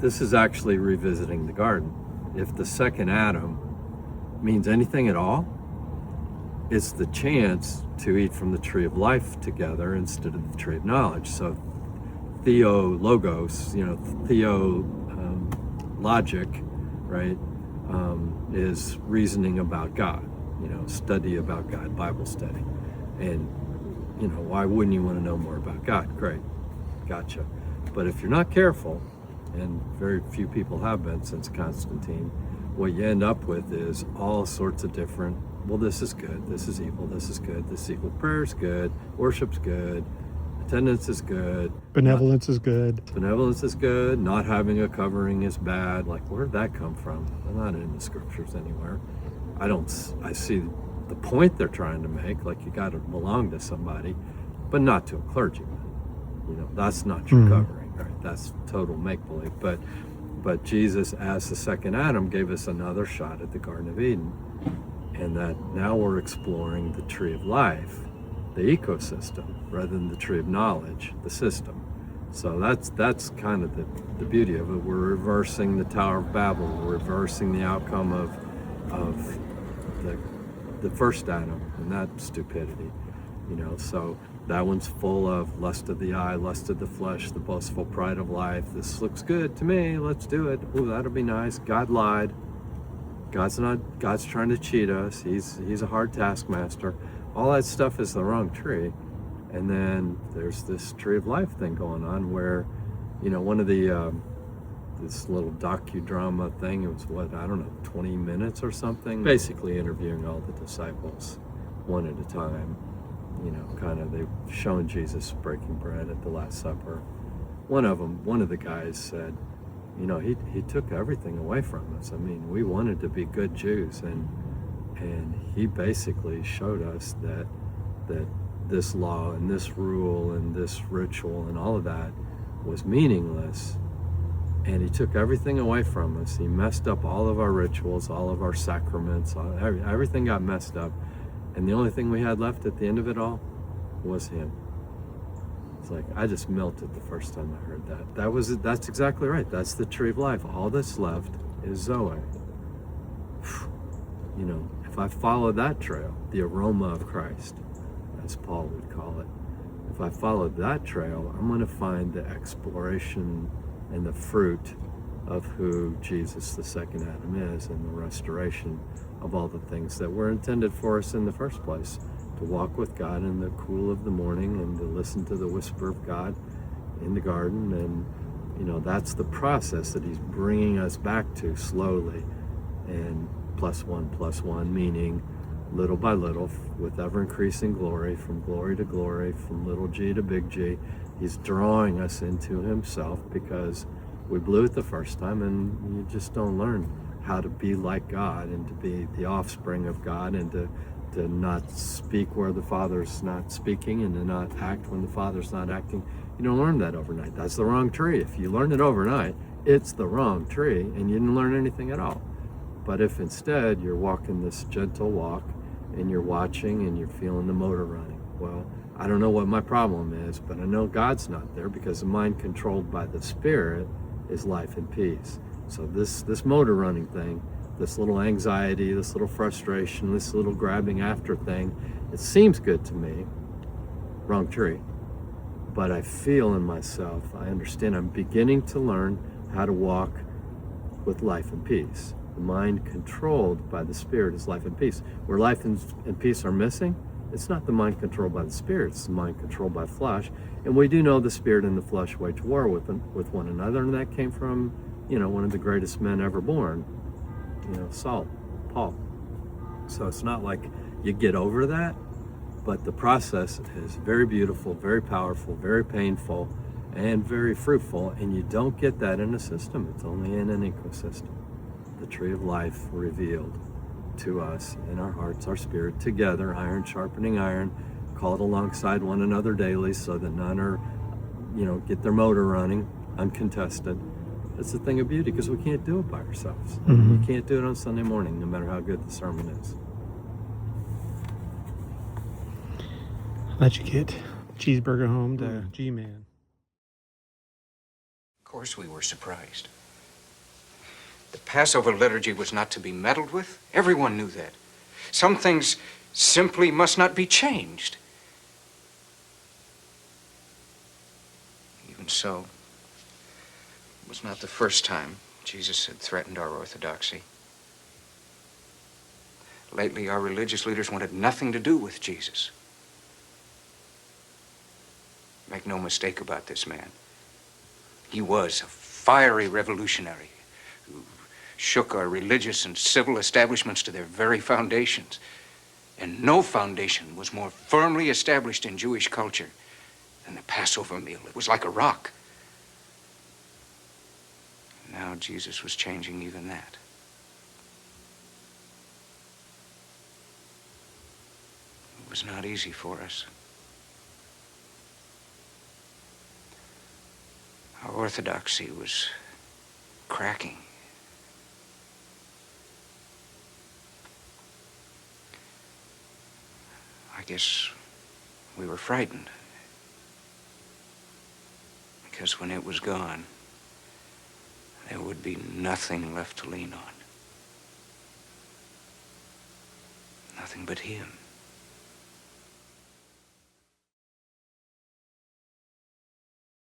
this is actually revisiting the garden. If the second Adam means anything at all, it's the chance to eat from the tree of life together instead of the tree of knowledge. So theologos, logic, right, is reasoning about God, study about God, Bible study. And, why wouldn't you want to know more about God? Great, gotcha. But if you're not careful, and very few people have been since Constantine, what you end up with is all sorts of different, well, this is good, this is evil, this is good, this is evil, prayer's good, worship's good, attendance is good, benevolence is good, not having a covering is bad. Like, where'd that come from? They're not in the scriptures anywhere. I see the point they're trying to make, like you got to belong to somebody, but not to a clergyman. That's not your covering, right? That's total make-believe. But Jesus, as the second Adam, gave us another shot at the Garden of Eden, and that now we're exploring the tree of life, the ecosystem, rather than the tree of knowledge, the system. So that's kind of the beauty of it. We're reversing the Tower of Babel. We're reversing the outcome of the first Adam and that stupidity. So that one's full of lust of the eye, lust of the flesh, the boastful pride of life. This looks good to me, let's do it. Oh, that'll be nice. God lied. God's trying to cheat us. He's a hard taskmaster. All that stuff is the wrong tree. And then there's this tree of life thing going on where, one of the this little docudrama thing, it was 20 minutes or something, basically interviewing all the disciples one at a time. They've shown Jesus breaking bread at the Last Supper. One of the guys said, he took everything away from us. I mean, we wanted to be good Jews, and he basically showed us that this law and this rule and this ritual and all of that was meaningless, and he took everything away from us. He messed up all of our rituals, all of our sacraments, everything got messed up, and the only thing we had left at the end of it all was him. It's like, I just melted the first time I heard that. That's exactly right. That's the tree of life. All that's left is Zoe. If I follow that trail, the aroma of Christ, as Paul would call it, if I follow that trail, I'm going to find the exploration and the fruit of who Jesus, the second Adam, is, and the restoration of all the things that were intended for us in the first place. To walk with God in the cool of the morning and to listen to the whisper of God in the garden. And, that's the process that he's bringing us back to slowly. And +1 + 1, meaning little by little, with ever-increasing glory, from glory to glory, from little g to big G. He's drawing us into himself because we blew it the first time, and you just don't learn how to be like God and to be the offspring of God, and to not speak where the Father's not speaking, and to not act when the Father's not acting. You don't learn that overnight. That's the wrong tree. If you learn it overnight, it's the wrong tree, and you didn't learn anything at all. But if instead you're walking this gentle walk, and you're watching and you're feeling the motor running, well, I don't know what my problem is, but I know God's not there, because the mind controlled by the Spirit is life and peace. So this motor running thing, this little anxiety, this little frustration, this little grabbing after thing, it seems good to me. Wrong tree. But I feel in myself, I understand, I'm beginning to learn how to walk with life and peace. The mind controlled by the Spirit is life and peace. Where life and peace are missing, it's not the mind controlled by the Spirit, it's the mind controlled by flesh. And we do know the Spirit and the flesh wage war with one another, and that came from, one of the greatest men ever born, Paul. So it's not like you get over that, but the process is very beautiful, very powerful, very painful, and very fruitful, and you don't get that in a system. It's only in an ecosystem. The tree of life revealed to us in our hearts, our spirit, together, iron sharpening iron, called alongside one another daily, so that none are, get their motor running uncontested. That's the thing of beauty, because we can't do it by ourselves. Mm-hmm. You can't do it on Sunday morning, no matter how good the sermon is. Let you get cheeseburger home to G-Man. Of course we were surprised. The Passover liturgy was not to be meddled with. Everyone knew that. Some things simply must not be changed. Even so, it was not the first time Jesus had threatened our orthodoxy. Lately, our religious leaders wanted nothing to do with Jesus. Make no mistake about this man. He was a fiery revolutionary who shook our religious and civil establishments to their very foundations. And no foundation was more firmly established in Jewish culture than the Passover meal. It was like a rock. Now Jesus was changing even that. It was not easy for us. Our orthodoxy was cracking. I guess we were frightened. Because when it was gone, there would be nothing left to lean on. Nothing but him.